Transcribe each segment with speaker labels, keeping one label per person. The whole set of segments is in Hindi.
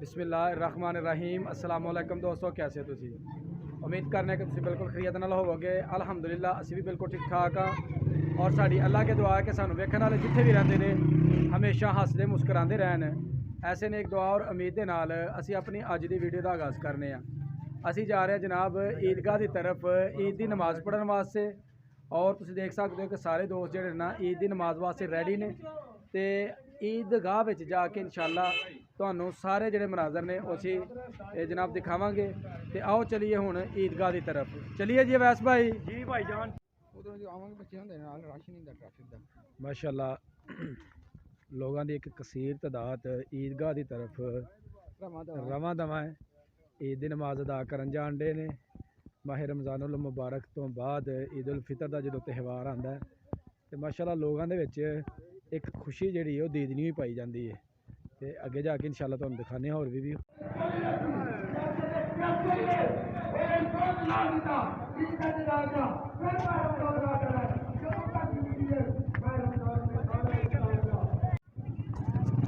Speaker 1: बिस्मिल्लाहिर्रहमानिर्रहीम अस्सलाम वालेकुम दोस्तों, कैसे हो तुसी? उम्मीद करने कि तुसी बिल्कुल खैरियत नाल होवोगे। अल्हम्दुलिल्लाह असी भी बिल्कुल ठीक ठाक हाँ। और साड़ी अल्लाह के दुआ है कि सानू वेखण वाले जिथे भी रहंदे ने हमेशा हसदे मुस्कुराते रहन। ऐसे ने एक दुआ और उम्मीद के नाल असी अपनी अज की वीडियो का आगाज़ करने असी जा रहे हैं जनाब ईदगाह की तरफ ईद की नमाज़ पढ़ने वास्ते। और तुसी देख सकते हो कि सारे दोस्त जोड़े ना ईद की नमाज वास्ते रेडी ने ते ईदगाह में जाके इंशाअल्लाह तुहानू सारे जोड़े मनाजर ने उसी जनाब दिखावांगे। तो आओ चलिए हुण ईदगाह की तरफ चलिए जी। वैस भाई जी भाई जान माशाअल्लाह लोगों की एक कसीर तादाद ईदगाह की तरफ रवां दवा है। ईद की नमाज अदा करन जान डे ने। माह रमज़ानुल मुबारक तो बाद ईद उल फितर का जो त्यौहार आता है तो माशाअल्लाह लोगों के एक खुशी जी वो दीदनी भी पाई जाती है। तो अगे जाके इंशाअल्लाह तुहानू दिखाने होर भी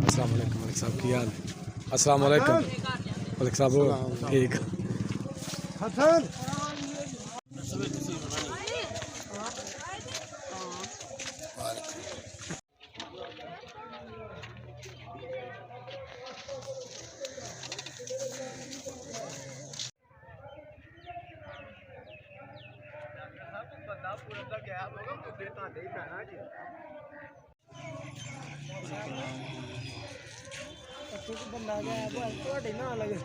Speaker 1: अस्सलाम वालेकुम मलिक साहब की हाल? अस्सलाम वालेकुम मलिक साहब ठीक हसन बंदा गया ना लगे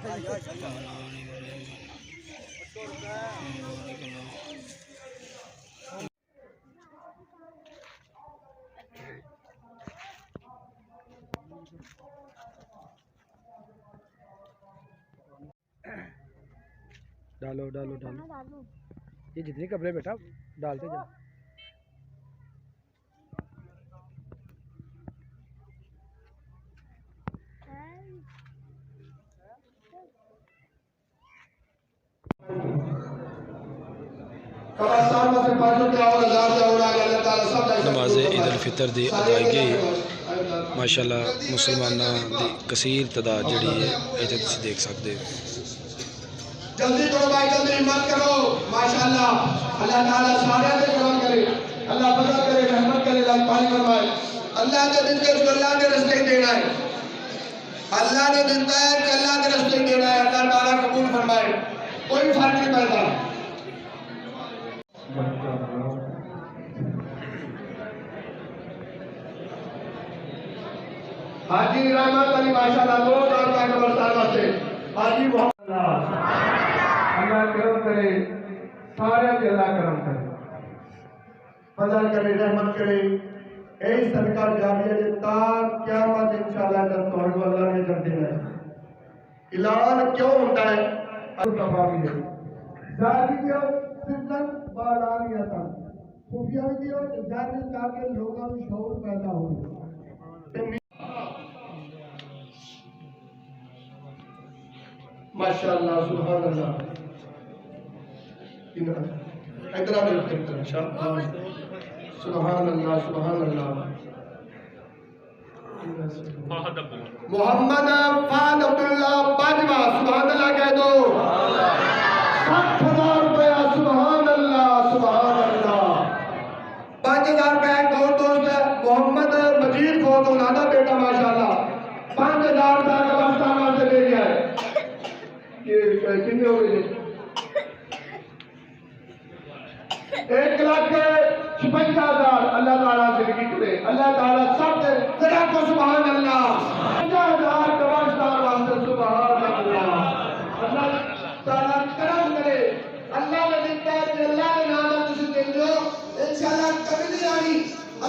Speaker 1: डालो डालो डालो ये जितनी कपड़े बेटा डालते जाओ। नमाज ईद उल फितर की अदायगी माशाअल्लाह मुसलमानों की कसीर तादाद जी है इतने तुम देख सकते हो।
Speaker 2: जल्दी करो भाई, जल्दी हिम्मत करो। माशाअल्लाह अल्लाह ताला सारे पे करम करे, अल्लाह फजल करे, रहमत करे, अल्लाह पानी फरमाए। अल्लाह ने दिन के अल्लाह के रास्ते ही देना है। अल्लाह ने देता है कि अल्लाह के रास्ते ही देना है। अल्लाह ताला कबूल फरमाए, कोई फर्क नहीं पड़ता। हाजी रहमत अली माशाअल्लाह 2000 का कब्रस्तान वास्ते हाजी मोहम्मद अल्लाह करम करे, सारे के अल्लाह करम करे, फजल करे, रहमत करे। यही सदका जारिया जे तार क़यामत इंशाअल्लाह तक तोड़ अल्लाह ने कर देना है। ऐलान क्यों होता है? तफा भी है जारी दियो सिद्धन बालानियतन खुफिया भी दियो जारी ताकि लोगों में शऊर पैदा हो। माशाअल्लाह सुभान अल्लाह इधर आ मेरे तरफ शाबाश सुभान अल्लाह मोहम्मद फाद अब्दुल्ला बाजवा सुभान अल्लाह कह दो। 60,000 रुपया सुभान अल्लाह 5,000 रुपया एक और दोस्त है मोहम्मद मजीद फौज उलादा बेटा माशाअल्लाह 5,000 रुपया कब्रिस्तान से ले गया है। कितने हो गए? 1,56,000 अल्लाह ताला जिंदगी करे, अल्लाह ताला सब दे जरा को सुभान अल्लाह। 50,000 कब्रिस्तान वास्ते सुभान अल्लाह। अल्लाह ताला करम करे, अल्लाह ने देता है कि अल्लाह ने नाम तुझे दे दो इंशाअल्लाह कभी नहीं आनी।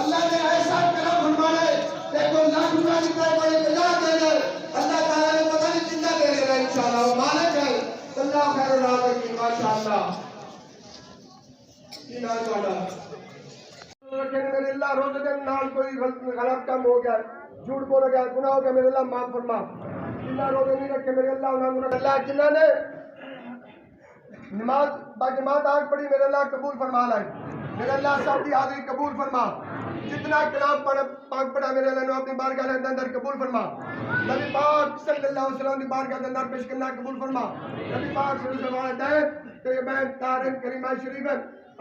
Speaker 2: अल्लाह ने ऐसा करम फरमाया है देखो लाख रुपया निकले बड़े 50 दे दे अल्लाह ताला ने पता नहीं कितना दे देगा इंशाअल्लाह। वो मालिक है अल्लाह खैर राज़िक माशाअल्लाह। की नाम वाला लेकिन मेरे अल्लाह रोज़ के नाल कोई गलत काम हो गया, झूठ बोल गया, गुनाह हो गया, मेरे अल्लाह माफ फरमा। जिन्ना रोज़े नहीं रखे मेरे अल्लाह उन्होंने अल्लाह जिन्होंने नमाज बाजमात आज पढ़ी मेरे अल्लाह कबूल फरमा लाए। मेरे अल्लाह सब की हाजिरी कबूल फरमा। जितना कलाम पाक पढ़ा मेरे अल्लाह ने अपनी बारगाह के अंदर कबूल फरमा। नबी पाक सल्लल्लाहु अलैहि वसल्लम की बारगाह के अंदर पेश करना कबूल फरमा। नबी पाक सल्लल्लाहु अलैहि वसल्लम तो ये मैं तारीफ करीमा शरीफ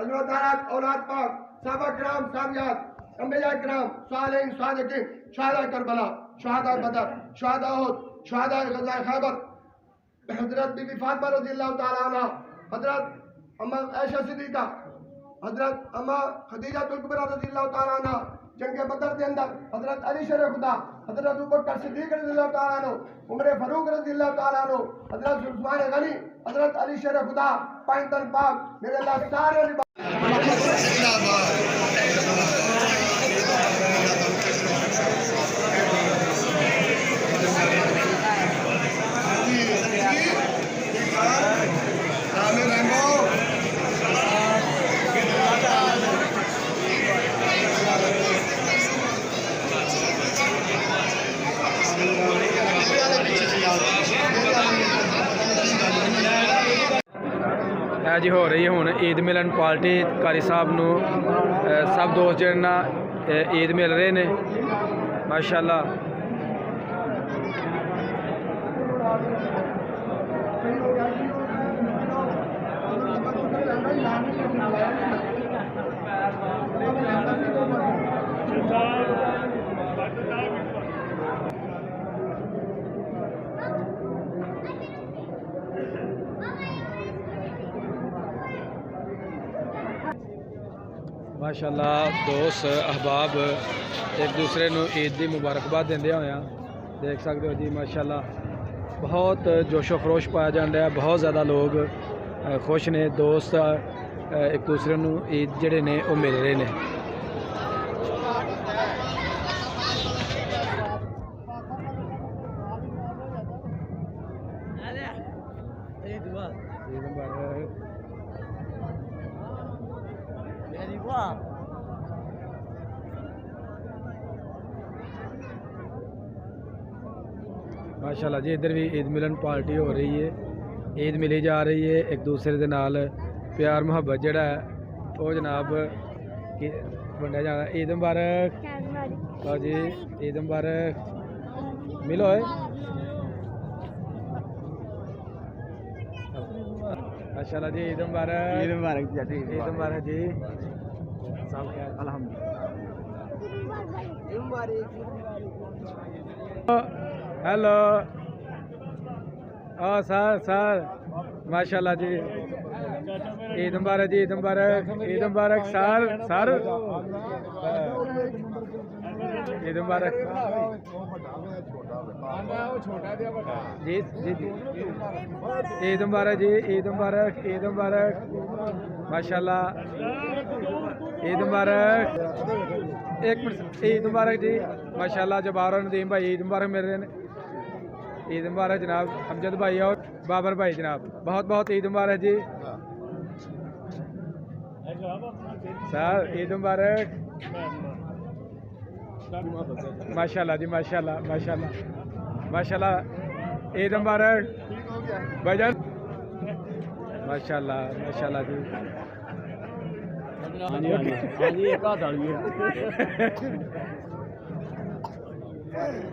Speaker 2: अल्लाह ताला औलाद पाक साहबा किराम साहबियात अंबिया किराम सालिहीन सादिकीन शहादा करबला शहादा बदर शहादा उहद शहादा गज़वा खैबर हजरत बीबी फातिमा रज़ियल्लाहु ताला अन्हा हजरत अम्मा आयशा सिद्दीका हजरत अम्मा खदीजा कुबरा रज़ियल्लाहु ताला अन्हा जंग बदर के अंदर हजरत अली शेर खुदा हजरत अबू बकर सिद्दीक रज़ियल्लाहु ताला अन्हु उमर फारूक रज़ियल्लाहु ताला अन्हु हजरत उस्मान गनी हजरत अली शेर खुदा पांचतन पाक मेरे अल्लाह सारे
Speaker 1: जी हो रही है हुण ईद मिलन पार्टी कारी साहब नू सब दोस्त जिहड़े ना ईद मिल रहे ने माशाअल्लाह। माशाअल्लाह दोस्त अहबाब एक दूसरे नू ईद की मुबारकबाद देंदे होया देख सकते हो जी माशाअल्लाह बहुत जोशो खरोश पाया जाता है। बहुत ज़्यादा लोग खुश ने दोस्त एक दूसरे नू ईद जिहड़े ने वो मिल रहे हैं। माशाल्लाह जी इधर भी ईद मिलन पार्टी हो रही है। ईद मिली जा रही है एक दूसरे के नाल प्यार मुहब्बत जड़ा है वो जनाब वंडिया जाना। ईद मुबारक लो जी ईद मुबारक मिलो है। माशाल्लाह जी ईद मुबारक ईद मुबारक जी सब अल्हम्दुलिल्लाह। हेलो सर माशाल्लाह जी ईद मुबारक जी ईद मुबारक सर ईद मुबारक जी ईद मुबारक जी ईद मुबारक माशाल्लाह ईद मुबारक। एक मिनट ईद मुबारक जी माशाल्लाह जबार नदीम भाई ईद मुबारक मिल रहे हैं। ईद मुबारक जनाब अमजद भाई और बाबर भाई जनाब बहुत बहुत ईद मुबारक जी सर ईद मुबारक माशाल्लाह जी माशाल्लाह ईद मुबारक भाईजान माशाल्लाह जी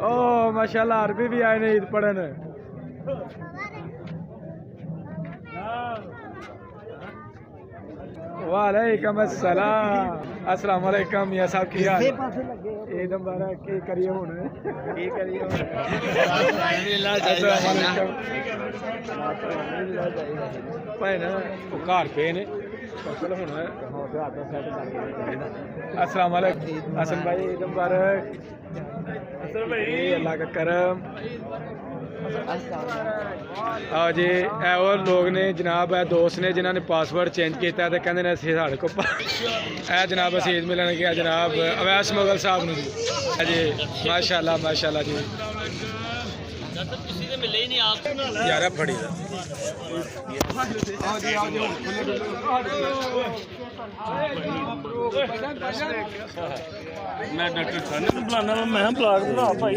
Speaker 1: ओ माशाल्लाह अरबी भी आए ने ईद पढ़न। वालेकुम अस्सलाम अस्सलाम वालेकुम मियां साहब की हाल ईद मुबारक की करिए हुण भैन घर पे ने अस्सलाम वालेकुम हसन भाई ईद मुबारक अल्लाह का करम। हाँ जी और लोग ने जनाब है दोस्त ने जिन्होंने पासवर्ड चेंज किया तो कहते हैं असं साढ़े को जनाब अस ईद मिलन गया जनाब अवैस मुगल साहब ने जी माशाल्लाह जी यार फड़ी
Speaker 3: मैं डॉक्टर खाने को बुलाना मैं ब्लाक बना भाई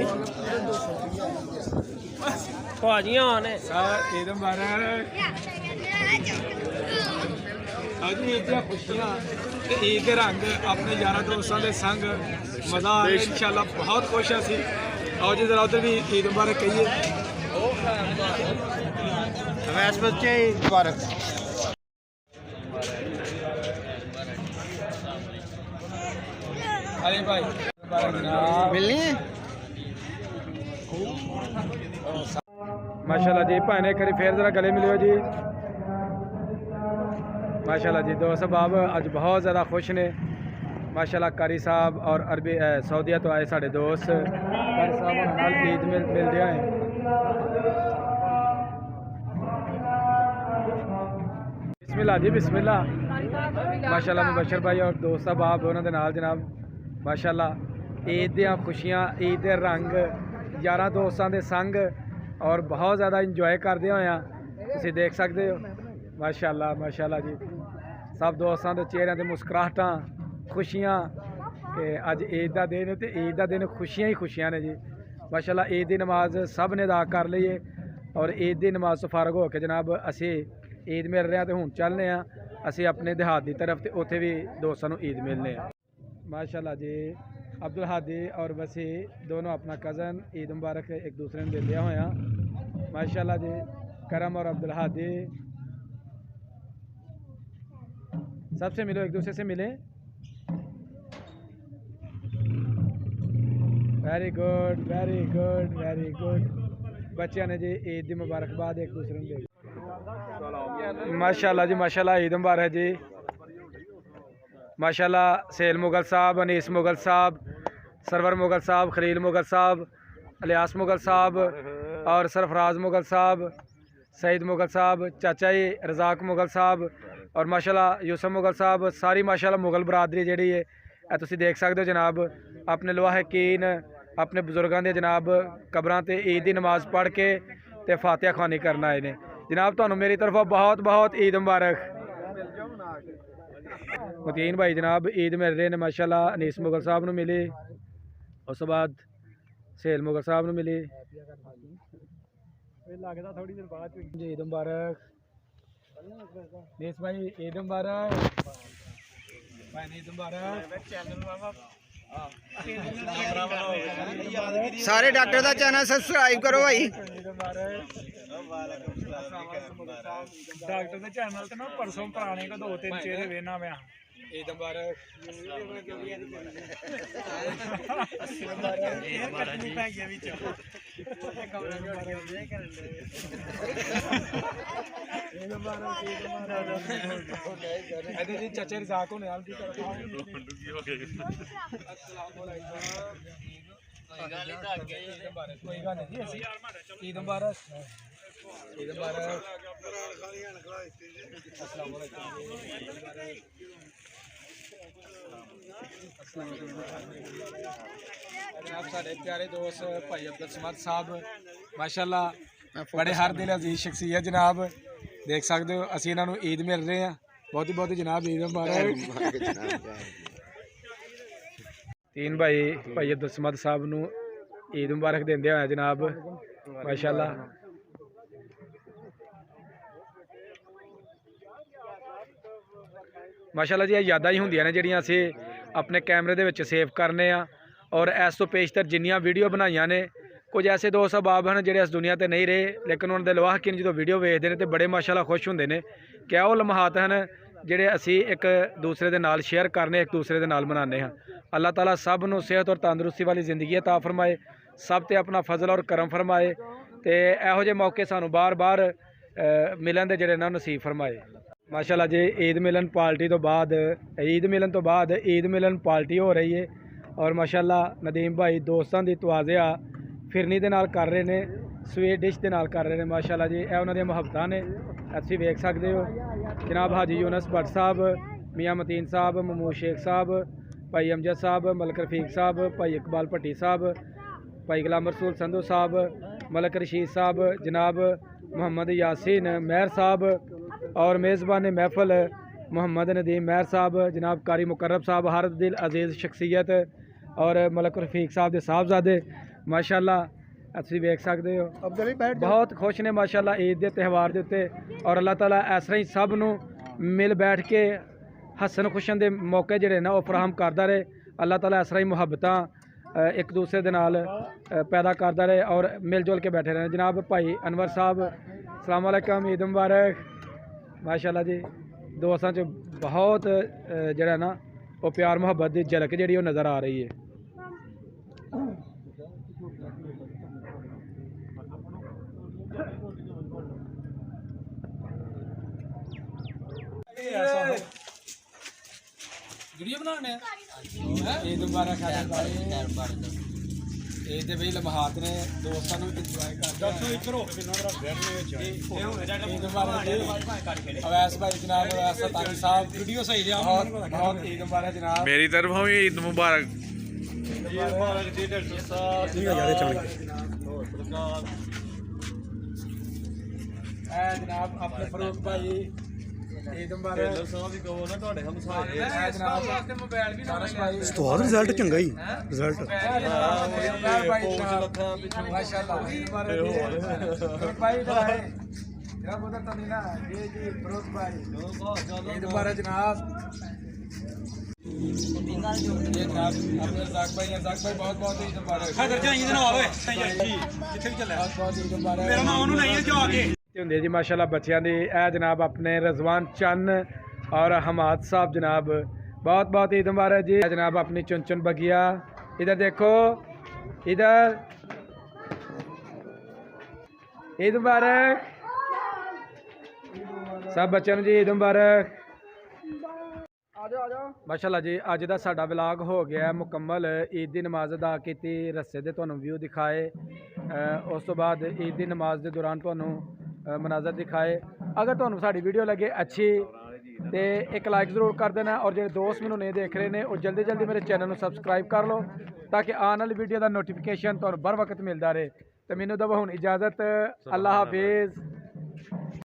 Speaker 3: भाजियां आने
Speaker 1: सर ईद मुबारक ਅੱਜ ਈਦ ਦੀਆਂ ਖੁਸ਼ੀਆਂ ਤੇ ਈਦ ਦੇ ਰੰਗ ਆਪਣੇ ਯਾਰਾਂ ਦੋਸਤਾਂ ਦੇ ਸੰਗ ਮਜ਼ਾ ਆ ਰਿਹਾ ਇਨਸ਼ਾਅੱਲਾ ਬਹੁਤ ਖੁਸ਼ ਹਾਂ ਅਸੀਂ। ਆਓ ਜੀ ਜ਼ਰਾ ਉਧਰ ਵੀ ਈਦ ਮੁਬਾਰਕ ਕਹੀਏ।
Speaker 2: हमें बच्चे मुबारक।
Speaker 1: अरे भाई
Speaker 2: मिलनी है
Speaker 1: माशाल्लाह जी भाने करी फिर जरा गले मिलियो जी। माशाल्लाह जी दोस्त साहब अज बहुत ज़्यादा खुश ने माशाल्लाह। कारी साहब और अरबी सऊदीया तो आए साढ़े दोस्त कारी साहब होना नाल ईद मिल रहा है। बिस्मिल्लाह जी बिस्मिल्लाह। माशाल्लाह मुबशर भाई और दोस्त साहब उन्होंने नाल जनाब माशाल्लाह ईद दियां खुशियां ईद दे रंग यारां दोस्तां दे संग और बहुत ज़्यादा इंजॉय करते होया तुसीं देख सकते हो। माशाल्लाह माशाल्लाह जी सब दोस्तां दे चेहरिਆਂ ते मुस्कुराहटां खुशियां कि अज ईद दा दिन ते ईद दा दिन खुशियां ही खुशियां ने जी। माशाल्लाह ईद दी नमाज सब ने अदा कर लई है और ईद दी नमाज तो फारग हो के जनाब असी ईद मिल रहे हैं तो हुण चलने असी अपने देहात की तरफ तो उत्थे भी दोस्तों ईद मिलने। माशाल्लाह जी अब्दुल हादी और वसी दोनों अपना कज़न ईद मुबारक एक दूसरे ने दिंदे होया। माशाल्लाह जी करम और अब्दुल हादी सबसे मिलो एक दूसरे से मिले। Very good very good very good. बच्चों ने जी ईद की मुबारकबाद एक दूसरे ने दे। माशाल्लाह जी माशाल्लाह ईद मुबारक जी। माशाल्लाह सेल मुगल साहब अनीस मुगल साहब सरवर मुगल साहब खलील मुगल साहब अलियास मुगल साहब और सरफराज मुगल साहब सईद मुगल साहब चाचा जी रजाक मुगल साहब और माशाल्लाह यूसुफ मुगल साहब सारी माशाल्लाह मुगल बरादरी जी है तुसीं देख सकते हो जनाब अपने लवाहकीन अपने बुजुर्गों के जनाब कबरां ते ईद की नमाज पढ़ के ते फातिहा खानी करना आए ने जनाब। तुहानूं मेरी तरफों बहुत बहुत ईद मुबारक। मतीन भाई जनाब ईद मिल रहे हैं माशाल्लाह। अनीस मुगल साहब नूं मिली उस तो बाद सेल मुगल साहब नूं मिली जी ईद मुबारक। अनीस भाई ईद मुबारक भाई ईद मुबारक।
Speaker 2: सारे डॉक्टर का चैनल सब्सक्राइब करो भाई।
Speaker 3: डॉक्टर के चैनल ते ना परसों पुराने को 2-3 चेहरे वेना मैं
Speaker 1: ईद मुबारक। जी चाचे रजाक होने कोई गल नहीं जी ईद मुबारक ईद मुबारक। अस्सलाम जनाब साढ़े प्यारे दोस्त भाई अब्दुल समद साहब माशाल्लाह बड़े हर दिल अजीज शख्सियत जनाब देख सकते हो असी इन्हों ईद मिल रहे हैं बहुत ही जनाब ईद मुबारक। तीन भाई अब्दुल समद साहब नूं ईद मुबारक देंदे होए जनाब माशाल्लाह। माशाल्लाह जी यादां ही होंदियां ने जिहड़ियां असीं अपने कैमरे दे विच सेव करने आ और इस तो पेशतर जिन्नियां वीडियो बनाईयां ने कुछ ऐसे दोस्त अहबाब हैं जिहड़े इस दुनिया ते नहीं रहे लेकिन उन्हां दे लवाहकीन जो वीडियो वेखदे ने ते बड़े माशाल्लाह खुश हुंदे ने कि ओह लम्हात हैं जिहड़े असीं एक दूसरे दे नाल शेयर करने एक दूसरे दे नाल मनाने हाँ। अल्लाह ताला सब नूं सेहत और तंदुरुस्ती वाली जिंदगी अता फरमाए सब ते अपना फजल और करम फरमाए ते इहो जे मौके सानूं बार बार मिलन दे जिहड़े ना नसीब फरमाए। माशाल्लाह जी ईद मिलन पार्टी तो बाद ईद मिलन पार्टी हो रही है और माशाल्लाह नदीम भाई दोस्तों की तवाज़िया फिरनी दे नाल कर रहे हैं स्वीट डिश दे नाल कर रहे हैं माशाल्लाह जी यह उन्होंने मुहब्बतां ने असीं वेख सकते हो। जनाब हाजी यूनस भट्ट साहब मियाँ मतीन साहब महमूद शेख साहब भाई अमजद साहब मलक रफीक साहब भाई इकबाल भट्टी साहब भाई गुलाम रसूल संधू साहब मलक रशीद साहब जनाब मोहम्मद यासीन महर साहब और मेज़बान महफल मोहम्मद नदीम महर साहब जनाब कारी मुकर्रब साहब हर दिल अजीज़ शख्सियत और मलक रफीक साहब के साहबजादे माशाल्लाह असीं वेख सकते हो बहुत खुश ने माशाल्लाह ईद के त्यौहार के उत्ते और अल्लाह ताला इस तरह ही सब नूं ਮਿਲ ਬੈਠ ਕੇ ਹੱਸਣ ਖੁਸ਼ਣ ਦੇ ਮੌਕੇ ਜਿਹੜੇ ਨਾ ਉਹ ਫਰਾਹਮ ਕਰਦਾ ਰਹੇ। ਅੱਲਾਹ ਤਾਲਾ ਇਸ ਤਰ੍ਹਾਂ ਹੀ ਮੁਹੱਬਤਾਂ ਇੱਕ ਦੂਸਰੇ ਦੇ ਨਾਲ ਪੈਦਾ ਕਰਦਾ ਰਹੇ ਔਰ ਮਿਲ ਜੁਲ ਕੇ ਬੈਠੇ ਰਹੇ। ਜਨਾਬ ਭਾਈ ਅਨਵਰ ਸਾਹਿਬ अस्सलाम वालेकुम, ईद मुबारक। माशाल्लाह जी दोस्तां च बहुत ਜਿਹੜਾ ਨਾ ਉਹ ਪਿਆਰ ਮੁਹੱਬਤ ਦੀ ਝਲਕ ਜਿਹੜੀ ਉਹ ਨਜ਼ਰ ਆ ਰਹੀ ਹੈ। ਵੀਡੀਓ ਬਣਾਉਣੇ ਆ ईद मुबारक ਇਹ ਤੇ ਬਈ ਲਮਹਾਤ ਨੇ ਦੋਸਤਾਂ ਨੂੰ ਇੰਜੋਏ ਕਰਦੇ ਦੱਸੋ ਇੱਧਰ ਹੋ ਕੇ ਬਿਨਾਂ ਦਾ ਬੈਠਣੇ ਵਿੱਚ ਇਹ ਹੋ ਜਾ ਅਵੈਸ ਭਾਈ ਜਨਾਬ ਅਵੈਸ ਤਾਕੀ ਸਾਹਿਬ ਵੀਡੀਓ ਸਹੀ ਲਿਆ ਬਹੁਤ ईद मुबारक जनाब
Speaker 4: मेरी तरफ भी ईद मुबारक।
Speaker 3: ईद मुबारक जी डॉक्टर साहब
Speaker 1: ठीक है ज्यादा चांद है जनाब अपने फरूक भाई ईद मुबारक
Speaker 3: ਸਾਹਿਬ ਵੀ ਕਹੋ ਨਾ ਤੁਹਾਡੇ ਹਮਸਾਏ
Speaker 1: जनाब वास्ते मोबाइल भी सारस भाई
Speaker 5: तो रिजल्ट चंगा ही रिजल्ट
Speaker 1: माशाल्लाह ईद मुबारक भाई इधर आए जनाब उधर तो नहीं ना ये जी फरूक भाई ईद मुबारक जनाब। ये जनाब अपने रज़ाक भाई बहुत बहुत ईद मुबारक।
Speaker 3: ਖਦਰ ਜਾਈਂ ਦੇ ਨਾਲ ਓਏ ਜਿੱਥੇ ਵੀ ਚੱਲਿਆ
Speaker 1: बहुत बहुत ईद मुबारक।
Speaker 3: ਮੇਰਾ ਨਾਮ ਉਹਨੂੰ ਨਹੀਂ ਜਾ ਕੇ
Speaker 1: ਹੁੰਦੇ ਜੀ माशाल्लाह बच्चों ਦੀ ਇਹ जनाब अपने रजवान चन और हमाद साहब जनाब बहुत बहुत ईद मुबारक जी। जनाब अपनी चुन चुन बगिया इधर देखो इधर ईद मुबारक सब बच्चों ਨੂੰ जी ईद मुबारक। माशाल्लाह जी अज का साडा व्लॉग हो गया मुकम्मल। ईद की नमाज अदा की रस्ते दे तुहानू व्यू दिखाए उस तो बाद ईद की नमाज के दौरान तुहानू मनाजर दिखाए। अगर तुहानू साडी वीडियो लगे अच्छी तो एक लाइक ज़रूर कर देना और जो दोस्त मैनू नहीं देख रहे हैं वो जल्दी जल्दी मेरे चैनल को सबसक्राइब कर लो ताकि आने वाली वीडियो का नोटिफिकेशन तुहानू बर वक्त मिलता रहे। तो मैनू दबा हुण इजाज़त, अल्लाह हाफिज़।